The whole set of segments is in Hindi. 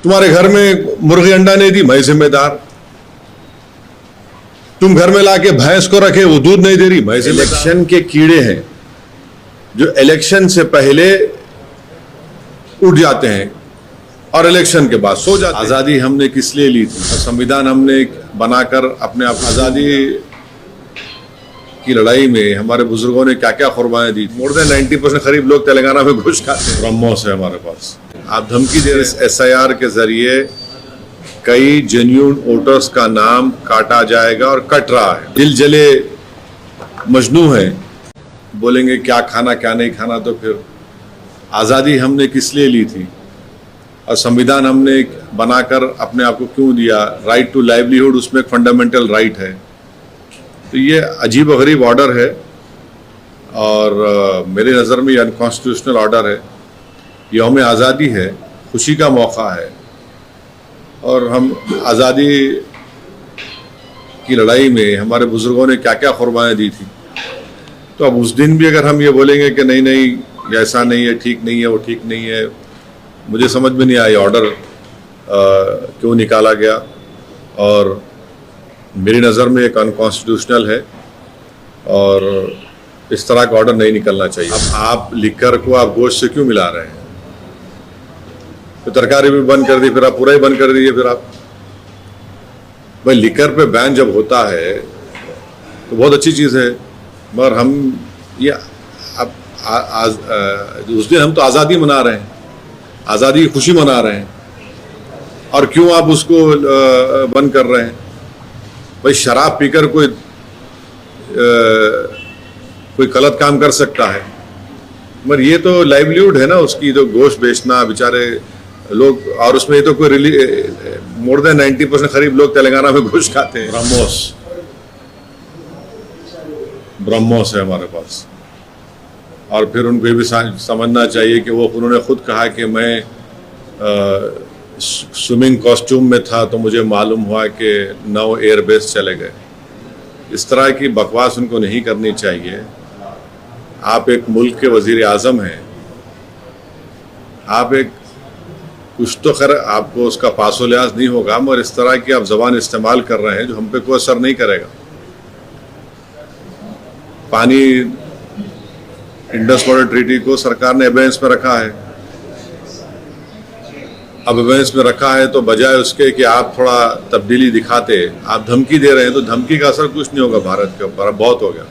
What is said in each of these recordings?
तुम्हारे घर में मुर्गी अंडा नहीं दी, मैं जिम्मेदार। तुम घर में लाके भैंस को रखे, वो दूध नहीं दे रही, मैं जिम्मेदार। इलेक्शन के कीड़े हैं जो इलेक्शन से पहले उठ जाते हैं और इलेक्शन के बाद सो जाते हैं। आज़ादी हमने किस लिए ली थी? संविधान हमने बनाकर अपने आप आज़ादी की लड़ाई में हमारे बुजुर्गों ने क्या क्या कुर्बानियां दी। मोर देन 90% करीब लोग तेलंगाना में घुस खाते हैं। ब्रह्मोस है हमारे पास। आप धमकी दे रहे हैं SIR के जरिए कई जेन्युइन वोटर्स का नाम काटा जाएगा और कट रहा है। दिल जले मजनू है, बोलेंगे क्या खाना क्या नहीं खाना। तो फिर आज़ादी हमने किस लिए ली थी और संविधान हमने बनाकर अपने आप को क्यों दिया? राइट टू लाइवलीहुड उसमें एक फंडामेंटल राइट है। तो ये अजीब व गरीब ऑर्डर है और मेरी नज़र में ये अनकॉन्स्टिट्यूशनल ऑर्डर है। यौम आज़ादी है, खुशी का मौका है और हम आज़ादी की लड़ाई में हमारे बुजुर्गों ने क्या क्या कुर्बानियां दी थी। तो अब उस दिन भी अगर हम ये बोलेंगे कि नहीं नहीं ये ऐसा नहीं है, ठीक नहीं है, वो ठीक नहीं है, मुझे समझ में नहीं आया ऑर्डर क्यों निकाला गया और मेरी नज़र में एक अनकॉन्स्टिट्यूशनल है और इस तरह का ऑर्डर नहीं निकलना चाहिए। अब आप लिकर को आप गोश्त से क्यों मिला रहे हैं? तो तरकारी भी बंद कर दी, फिर आप पूरा ही बंद कर दीजिए। फिर आप भाई लिकर पे बैन जब होता है तो बहुत अच्छी चीज़ है, मगर हम ये अब उस दिन हम तो आज़ादी मना रहे हैं, आज़ादी की खुशी मना रहे हैं और क्यों आप उसको बंद कर रहे हैं? भाई शराब पीकर कोई गलत काम कर सकता है, मगर ये तो लाइवलीहुड है ना उसकी, तो गोश्त बेचना बेचारे लोग। और उसमें तो कोई मोर देन 90% करीब लोग तेलंगाना में घुस खाते हैं। ब्रह्मोस है हमारे पास। और फिर उनको ये भी समझना चाहिए कि उन्होंने खुद कहा कि मैं स्विमिंग कॉस्ट्यूम में था तो मुझे मालूम हुआ कि 9 एयरबेस चले गए। इस तरह की बकवास उनको नहीं करनी चाहिए। आप एक मुल्क के वजीर आज़म हैं, आप एक कुछ तो खैर आपको उसका पासो लिहाज नहीं होगा, मगर इस तरह की आप ज़बान इस्तेमाल कर रहे हैं जो हम पे कोई असर नहीं करेगा। पानी इंडस वाटर ट्रीटी को सरकार ने एबेंस में रखा है। अब एबेंस में रखा है तो बजाय उसके कि आप थोड़ा तब्दीली दिखाते, आप धमकी दे रहे हैं, तो धमकी का असर कुछ नहीं होगा भारत के ऊपर। अब बहुत हो गया।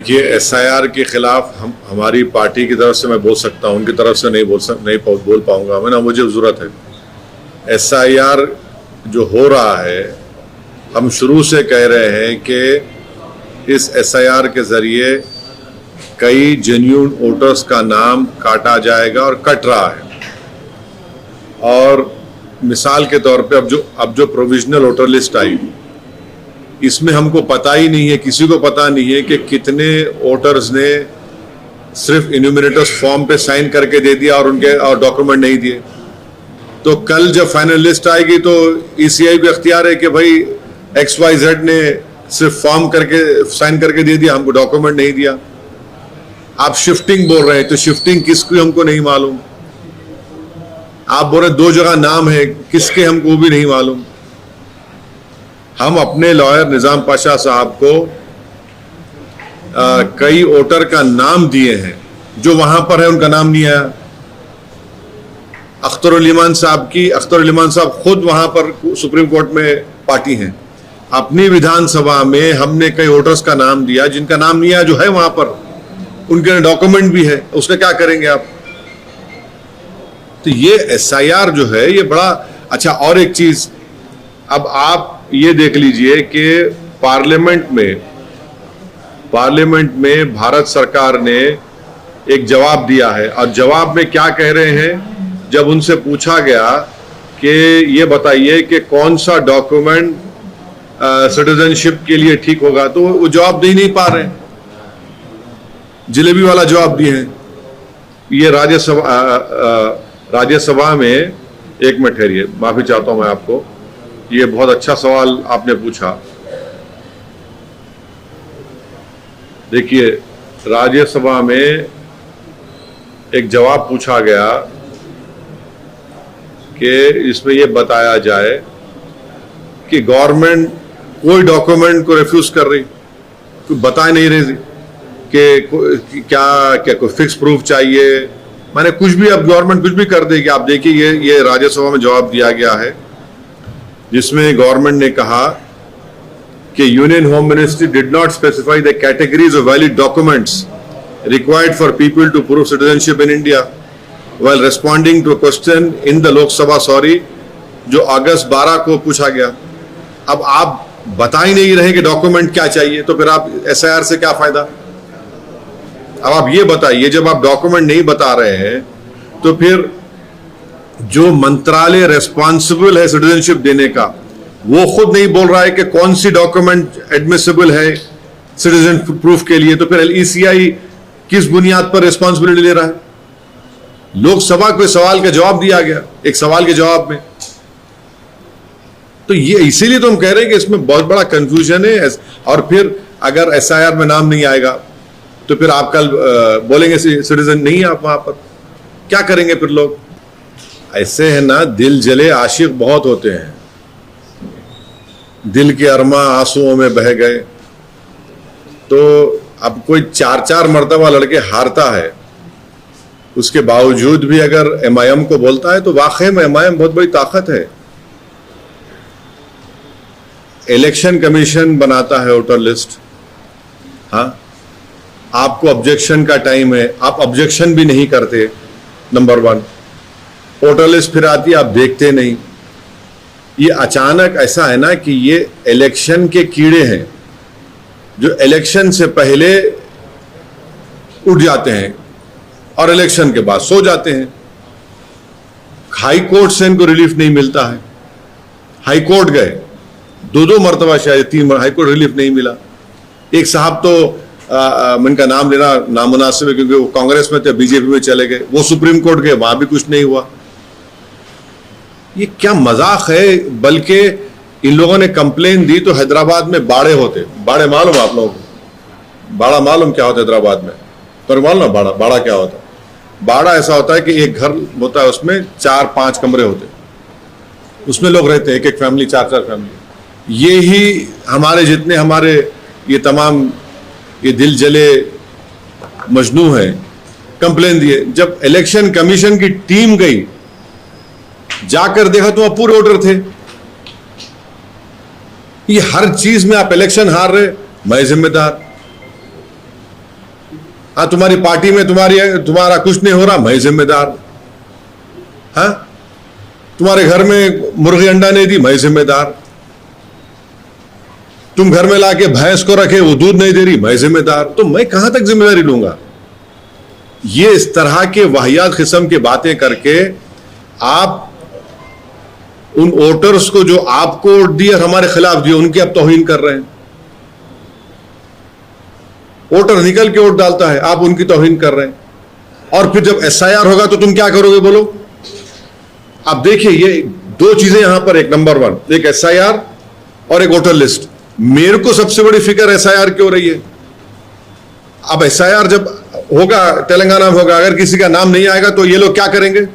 ये SIR के खिलाफ हमारी पार्टी की तरफ से मैं बोल सकता हूँ, उनकी तरफ से नहीं बोल पाऊंगा मैं ना, मुझे ज़रूरत है। SIR जो हो रहा है, हम शुरू से कह रहे हैं कि इस SIR के ज़रिए कई जेन्युइन वोटर्स का नाम काटा जाएगा और कट रहा है। और मिसाल के तौर पे अब जो प्रोविजनल वोटर लिस्ट आई, इसमें हमको पता ही नहीं है, किसी को पता नहीं है कि कितने वोटर्स ने सिर्फ इन्यूमरेटर्स फॉर्म पे साइन करके दे दिया और डॉक्यूमेंट नहीं दिए। तो कल जब फाइनल लिस्ट आएगी तो ECI को अख्तियार है कि भाई XYZ ने सिर्फ फॉर्म करके साइन करके दे दिया, हमको डॉक्यूमेंट नहीं दिया। आप शिफ्टिंग बोल रहे हैं, तो शिफ्टिंग किसकी हमको नहीं मालूम। आप बोल रहे 2 जगह नाम है, किसके हमको भी नहीं मालूम। हम अपने लॉयर निजाम पाशा साहब को कई वोटर का नाम दिए हैं जो वहां पर है, उनका नाम नहीं आया। अख्तर ईमान साहब खुद वहां पर सुप्रीम कोर्ट में पार्टी हैं। अपनी विधानसभा में हमने कई वोटर्स का नाम दिया जिनका नाम नहीं आया, जो है वहां पर, उनके डॉक्यूमेंट भी है। उसका क्या करेंगे आप? तो ये SIR जो है ये बड़ा अच्छा। और एक चीज, अब आप ये देख लीजिए कि पार्लियामेंट में भारत सरकार ने एक जवाब दिया है और जवाब में क्या कह रहे हैं, जब उनसे पूछा गया कि ये बताइए कि कौन सा डॉक्यूमेंट सिटीजनशिप के लिए ठीक होगा, तो वो जवाब दे नहीं पा रहे हैं, जलेबी वाला जवाब दिए हैं। ये राज्यसभा में, एक मिनट ठहरिए, माफी चाहता हूं मैं आपको, ये बहुत अच्छा सवाल आपने पूछा। देखिए, राज्यसभा में एक जवाब पूछा गया कि इसमें ये बताया जाए कि गवर्नमेंट कोई डॉक्यूमेंट को रिफ्यूज कर रही, कोई बता नहीं रही कि क्या क्या कोई फिक्स प्रूफ चाहिए। माने कुछ भी अब गवर्नमेंट कुछ भी कर देगी। आप देखिए ये राज्यसभा में जवाब दिया गया है जिसमें गवर्नमेंट ने कहा कि union home ministry did not specify the categories of valid documents required for people to prove citizenship in India while responding to a question in the Lok Sabha, जो अगस्त 12 को पूछा गया। अब आप बता ही नहीं रहे कि डॉक्यूमेंट क्या चाहिए, तो फिर आप SIR से क्या फायदा। अब आप ये बताइए, जब आप डॉक्यूमेंट नहीं बता रहे हैं तो फिर जो मंत्रालय रेस्पॉन्सिबल है सिटीजनशिप देने का, वो खुद नहीं बोल रहा है कि कौन सी डॉक्यूमेंट एडमिसिबल है सिटीजन प्रूफ के लिए, तो फिर ECI किस बुनियाद पर रिस्पॉन्सिबिलिटी ले रहा है। लोकसभा को सवाल का जवाब दिया गया, एक सवाल के जवाब में। तो ये इसीलिए तो हम कह रहे हैं कि इसमें बहुत बड़ा कंफ्यूजन है। और फिर अगर SIR में नाम नहीं आएगा तो फिर आप कल बोलेंगे सिटीजन नहीं है आप वहां पर, क्या करेंगे फिर लोग। ऐसे है ना, दिल जले आशिक बहुत होते हैं, दिल के अरमा आंसुओं में बह गए। तो अब कोई 4-4 मर्तबा लड़के हारता है, उसके बावजूद भी अगर MIM को बोलता है तो वाकई में MIM बहुत बड़ी ताकत है। इलेक्शन कमीशन बनाता है वोटर लिस्ट, हाँ, आपको ऑब्जेक्शन का टाइम है, आप ऑब्जेक्शन भी नहीं करते, नंबर 1। वोटर लिस्ट फिर आती है, आप देखते नहीं। ये अचानक ऐसा है ना कि ये इलेक्शन के कीड़े हैं जो इलेक्शन से पहले उठ जाते हैं और इलेक्शन के बाद सो जाते हैं। हाई कोर्ट से इनको रिलीफ नहीं मिलता है। हाई कोर्ट गए 2-2 मरतबा, शायद 3 हाई कोर्ट रिलीफ नहीं मिला। एक साहब तो इनका नाम लेना नामुनासिब है क्योंकि वो कांग्रेस में थे, बीजेपी में चले गए, वो सुप्रीम कोर्ट गए, वहां भी कुछ नहीं हुआ। ये क्या मजाक है। बल्कि इन लोगों ने कंप्लेन दी तो हैदराबाद में बाड़े होते। बाड़े मालूम आप लोगों को? बाड़ा मालूम क्या होता है हैदराबाद में? तो मालूम ना बाड़ा क्या होता है? बाड़ा ऐसा होता है कि एक घर होता है, उसमें 4-5 कमरे होते, उसमें लोग रहते हैं, एक फैमिली, 4-4 फैमिली। ये ही हमारे जितने हमारे ये तमाम ये दिल जले मजनू हैं, कंप्लेन दिए। जब इलेक्शन कमीशन की टीम गई, जाकर देखा तो वहां पूरे वोटर थे। ये हर चीज में आप इलेक्शन हार रहे, मैं जिम्मेदार। हाँ, तुम्हारी पार्टी में तुम्हारा कुछ नहीं हो रहा, मैं जिम्मेदार। हाँ, तुम्हारे घर में मुर्गी अंडा नहीं दी, मैं जिम्मेदार। तुम घर में लाके भैंस को रखे, वो दूध नहीं दे रही, मैं जिम्मेदार। तो मैं कहां तक जिम्मेदारी लूंगा। ये इस तरह के वाहियात किस्म की बातें करके आप उन वोटर्स को जो आपको वोट दिए और हमारे खिलाफ दिए, उनकी आप तौहीन कर रहे हैं। वोटर निकल के वोट डालता है, आप उनकी तौहीन कर रहे हैं। और फिर जब SIR होगा तो तुम क्या करोगे बोलो। आप देखिए, ये 2 चीजें यहां पर, एक नंबर 1 एक SIR और एक वोटर लिस्ट। मेरे को सबसे बड़ी फिक्र SIR की हो रही है। अब SIR जब होगा, तेलंगाना में होगा, अगर किसी का नाम नहीं आएगा तो ये लोग क्या करेंगे।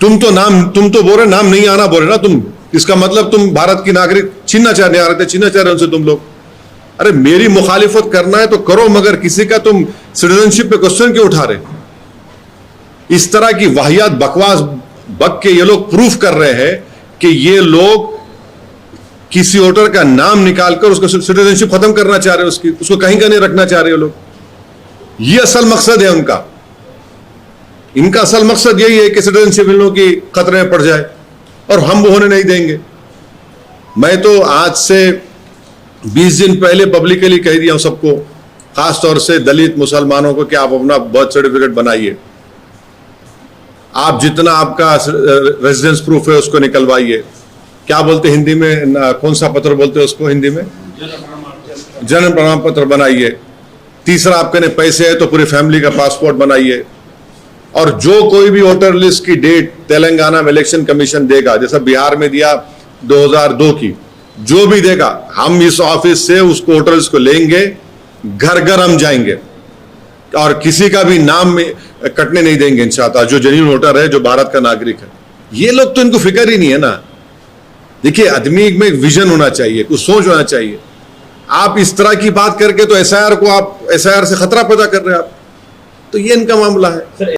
तुम तो बोल रहे नाम नहीं आना बोल रहे ना तुम, इसका मतलब तुम भारत की नागरिक छीनना चाह रहे उनसे तुम लोग। अरे मेरी मुखालिफत करना है तो करो, मगर किसी का तुम सिटीजनशिप पे क्वेश्चन क्यों उठा रहे। इस तरह की वाहियात बकवास बक के ये लोग प्रूफ कर रहे हैं कि ये लोग किसी वोटर का नाम निकालकर उसका सिटीजनशिप खत्म करना चाह रहे हैं, उसको कहीं का नहीं रखना चाह रहे लोग। ये असल मकसद है उनका। इनका असल मकसद यही है कि सिटीजनशिप इन लोगों की खतरे में पड़ जाए और हम वो होने नहीं देंगे। मैं तो आज से 20 दिन पहले पब्लिकली कह दिया हूं सबको, खासतौर से दलित मुसलमानों को, कि आप अपना बर्थ सर्टिफिकेट बनाइए। आप जितना आपका रेजिडेंस प्रूफ है उसको निकलवाइए। क्या बोलते हिंदी में, कौन सा पत्र बोलते हैं उसको हिंदी में? जन्म प्रमाण पत्र बनाइए। तीसरा, आपके ने पैसे है तो पूरी फैमिली का पासपोर्ट बनाइए। और जो कोई भी वोटर लिस्ट की डेट तेलंगाना में इलेक्शन कमीशन देगा, जैसा बिहार में दिया 2002 की, जो भी देगा, हम इस ऑफिस से उसको वोटर लिस्ट को लेंगे, घर घर हम जाएंगे और किसी का भी नाम में कटने नहीं देंगे इंशाअल्लाह, जो जेन्युइन वोटर है, जो भारत का नागरिक है। ये लोग तो इनको फिक्र ही नहीं है ना। देखिए, आदमी में विजन होना चाहिए, कुछ सोच होना चाहिए। आप इस तरह की बात करके तो एसआईआर को, आप एसआईआर से खतरा पैदा कर रहे हैं आप, तो ये इनका मामला है।